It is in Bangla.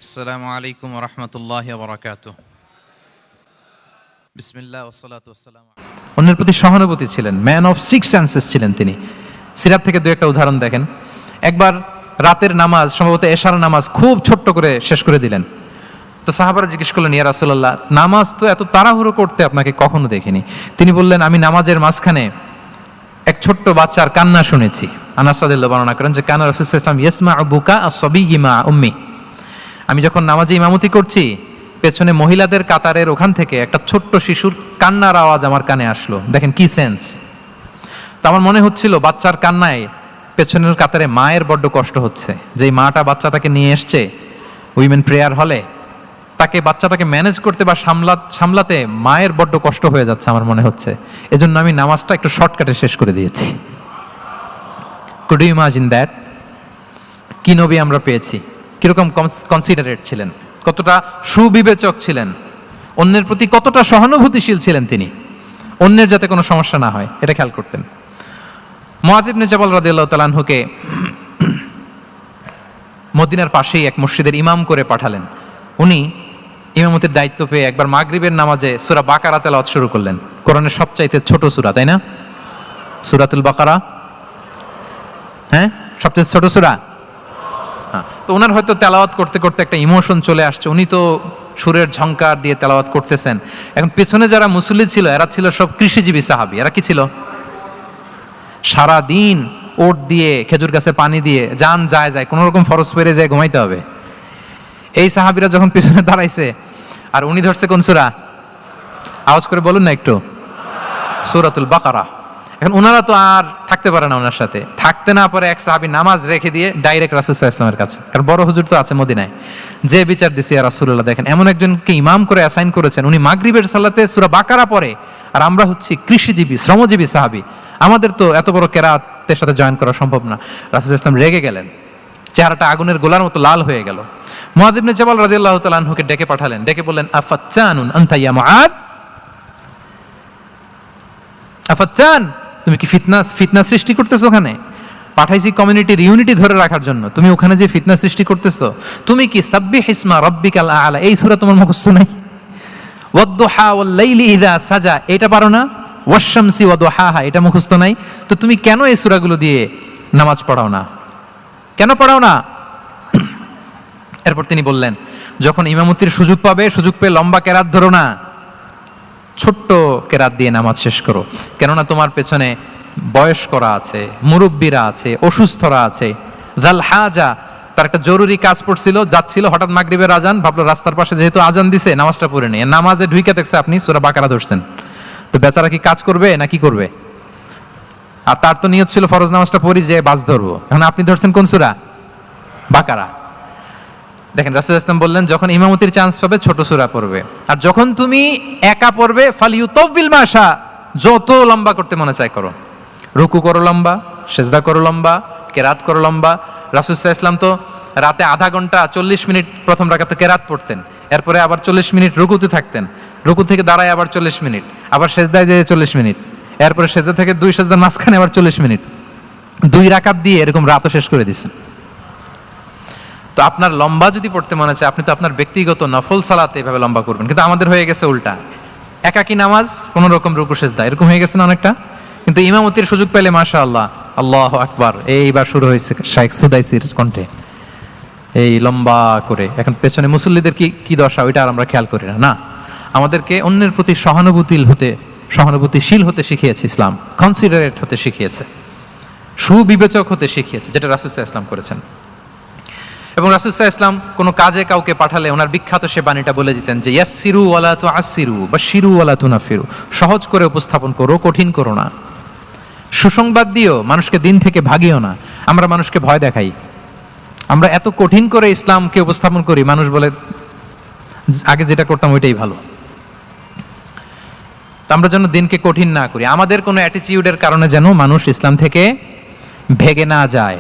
আসসালামু আলাইকুম ওয়া রাহমাতুল্লাহি ওয়া বারাকাতুহু। বিসমিল্লাহ ওয়া সালাতু ওয়া সালাম। অন্যের প্রতি সহানুভূতি ছিলেন, ম্যান অফ সিক্স সেন্সেস ছিলেন তিনি। সিরাত থেকে দু একটা উদাহরণ দেখেন। একবার রাতের নামাজ, সম্ভবত এশার নামাজ খুব ছোট্ট করে শেষ করে দিলেন। তো সাহাবারা জিজ্ঞেস করলেন, ইয়া রাসূলুল্লাহ, নামাজ তো এত তাড়াহুড়ো করতে আপনাকে কখনো দেখিনি। তিনি বললেন, আমি নামাজের মাঝখানে এক ছোট্ট বাচ্চার কান্না শুনেছি। আনাস রাদিয়াল্লাহু বর্ণনা করেন যে কানা রাসূলুল্লাহ সাল্লাল্লাহু আলাইহি ওয়াসাল্লাম ইয়াসমাউ বুকা আস-সাবিয়্যি মা উম্মি। আমি যখন নামাজে ইমামতি করছি, পেছনে মহিলাদের কাতারের ওখান থেকে একটা ছোট্ট শিশুর কান্নার আওয়াজ আমার কানে আসলো। দেখেন কি সেন্স। তো আমার মনে হচ্ছিল বাচ্চার কান্নায় পেছনের কাতারে মায়ের বড্ড কষ্ট হচ্ছে, যেই মাটা বাচ্চাটাকে নিয়ে এসছে উইমেন প্রেয়ার হলে, তাকে বাচ্চাটাকে ম্যানেজ করতে বা সামলাতে মায়ের বড্ড কষ্ট হয়ে যাচ্ছে আমার মনে হচ্ছে। এজন্য আমি নামাজটা একটু শর্টকাটে শেষ করে দিয়েছি। Could you imagine that? কি নবী আমরা পেয়েছি, কিরকম কনসিডারেট ছিলেন, কতটা সুবিবেচক ছিলেন, অন্যের প্রতি কতটা সহানুভূতিশীল ছিলেন তিনি, অন্যের যাতে কোনো সমস্যা না হয় এটা খেয়াল করতেন। মুআয ইবনে জাবাল রাদিয়াল্লাহু তাআলা আনহুকে মদিনার পাশেই এক মসজিদের ইমাম করে পাঠালেন। উনি ইমামতির দায়িত্ব পেয়ে একবার মাগরিবের নামাজে সূরা বাকারা তেলাওয়াত শুরু করলেন। কোরআনের সবচাইতে ছোট সূরা, তাই না? সূরাতুল বাকারা, হ্যাঁ, সবচেয়ে ছোট সূরা। তো ওনার হয়তো তেলাওয়াত করতে করতে একটা ইমোশন চলে আসছে, উনি তো সুরের ঝংকার দিয়ে তেলাওয়াত করতেছেন। এখন পেছনে যারা মুসল্লি ছিল এরা ছিল সব কৃষিজীবী সাহাবী। এরা কি ছিল? সারা দিন ওট দিয়ে, খেজুর গাছে পানি দিয়ে যান যায় কোনো রকম ফরজ পেরে যায় ঘুমাইতে হবে। এই সাহাবীরা যখন পেছনে দাঁড়াইছে আর উনি ধরছে কোন সূরা, আওয়াজ করে বলুন না একটু, সূরাতুল বাকারা। এখন ওনারা তো আর থাকতে পারে না, ওনার সাথে থাকতে না পারে এক সাহাবী নামাজ রেখে দিয়ে ডাইরেক্ট রাসূল সাল্লাল্লাহু আলাইহি ওয়াসাল্লামের কাছে, কারণ বড় হুজুর তো আছে মদিনায়, যে বিচার দিছে ইয়া রাসূলুল্লাহ, দেখেন এমন একজনকে ইমাম করে অ্যাসাইন করেছেন, উনি মাগরিবের সালাতে সূরা বাকারা পড়ে, আর আমরা হচ্ছি কৃষিজীবী শ্রমজীবী সাহাবী, আমাদের তো এত বড় কেরাতের সাথে জয়েন করা সম্ভব না। রাসূল সাল্লাল্লাহু আলাইহি ওয়াসাল্লাম রেগে গেলেন, চেহারাটা আগুনের গোলার মতো লাল হয়ে গেল। মুআয ইবনে জাবাল রাদিয়াল্লাহু তাআলা আনহুকে ডেকে পাঠালেন, ডেকে বললেন, আফাত্তানুন আনতা ইয়া মুআয, আফাত্তান, তুমি কি ফিতনা সৃষ্টি করতেছো? ওখানে পাঠাইছি কমিউনিটির ইউনিটি ধরে রাখার জন্য, তুমি ওখানে যে ফিতনা সৃষ্টি করতেছো। তুমি কি সাব্বিহ ইসমা রাব্বিকাল আ'লা এই সূরা তোমার মুখস্থ নাই? ওয়াদ-দুহা ওয়াল লাইলি ইযা সাজা এটা পারো না? ওয়াশ-শামসি ওয়া দুহাহা এটা মুখস্থ নাই? তো তুমি কেন এই সূরাগুলো দিয়ে নামাজ পড়াও না? কেন পড়াও না? এরপর তিনি বললেন, যখন ইমামতির সুযোগ পাবে, সুযোগ পেয়ে লম্বা কেরাত ধরো না, ছোট্ট কেরাত দিয়ে নামাজ শেষ করো। কেননা তোমার পেছনে বয়স্করা আছে, মুরব্বীরা আছে, অসুস্থরা আছে। জাল হাজা, তার একটা জরুরি কাজ পড়ছিল, যাচ্ছিল, হঠাৎ মাগরিবের আজান, ভাবলো রাস্তার পাশে যেহেতু আজান দিছে নামাজটা পড়ে নেই। নামাজে ঢুইকে দেখছে আপনি সূরা বাকারা ধরছেন, তো বেচারা কি কাজ করবে না কি করবে? আর তার তো নিয়ত ছিল ফরজ নামাজটা পড়ি যে বাস ধরবো, এখন আপনি ধরছেন কোন সূরা? বাকারা। দেখেন রাসূল সাল্লাল্লাহু আলাইহি ওয়াসাল্লাম বললেন, যখন ইমামতির চান্স পাবে ছোট সূরা পড়বে, আর যখন তুমি একা পড়বে ফালিউতাওবিল মাশা, যত লম্বা করতে মনে চায় করো, রুকু করো লম্বা, সিজদা করো লম্বা, কেরাত করো লম্বা। রাসূল সাল্লাল্লাহু আলাইহি ওয়াসাল্লাম তো রাতে আধা ঘন্টা 40 মিনিট প্রথম রাকাতে কেরাত পড়তেন, এরপরে আবার 40 মিনিট রুকুতে থাকতেন, রুকু থেকে দাঁড়ায় আবার 40 মিনিট, আবার সিজদায় যেয়ে 40 মিনিট, এরপরে সিজদা থেকে 2 সিজদার মাঝখানে আবার 40 মিনিট, 2 রাকাত দিয়ে এরকম রাতও শেষ করে দিয়েছেন। তো আপনার লম্বা যদি পড়তে মনে চায়, আপনি তো আপনার ব্যক্তিগত নফল সালাতে এভাবে লম্বা করবেন। কিন্তু আমাদের হয়ে গেছে উল্টা, একাকী নামাজ কোন রকম রুকু সিজদা এরকম হয়ে গেছে না অনেকটা। কিন্তু ইমামতির সুযোগ পেলে মাশাআল্লাহ, আল্লাহু আকবার, এইবার শুরু হয়েছে শাইখ সুদাইসির কণ্ঠে এই লম্বা করে। এখন পেছনে মুসল্লিদের কি দশা ওইটা আর আমরা খেয়াল করি না। না, আমাদেরকে অন্যের প্রতি সহানুভূতিশীল হতে শিখিয়েছে ইসলাম, কনসিডারেট হতে শিখিয়েছে, সুবিবেচক হতে শিখিয়েছে, যেটা রাসূল সাল্লাল্লাহু আলাইহি ওয়াসাল্লাম করেছেন। এবং রাসূল সাল্লাল্লাহু আলাইহি ওয়াসাল্লাম কোনো কাজে কাউকে পাঠালে ওনার বিখ্যাত সে বাণীটা বলে দিতেন যে ইয়াসসিরু ওয়ালা তুআসসিরু বাশশিরু ওয়ালা তুনাফিরু, সহজ করে উপস্থাপন করো, কঠিন করো না। সুসংবাদ দিও, মানুষকে দিন থেকে ভাগিও না। আমরা মানুষকে ভয় দেখাই, আমরা এত কঠিন করে ইসলামকে উপস্থাপন করি, মানুষ বলে আগে যেটা করতাম ওইটাই ভালো। তো আমরা যেন দিনকে কঠিন না করি, আমাদের কোনো অ্যাটিটিউডের কারণে যেন মানুষ ইসলাম থেকে ভেগে না যায়।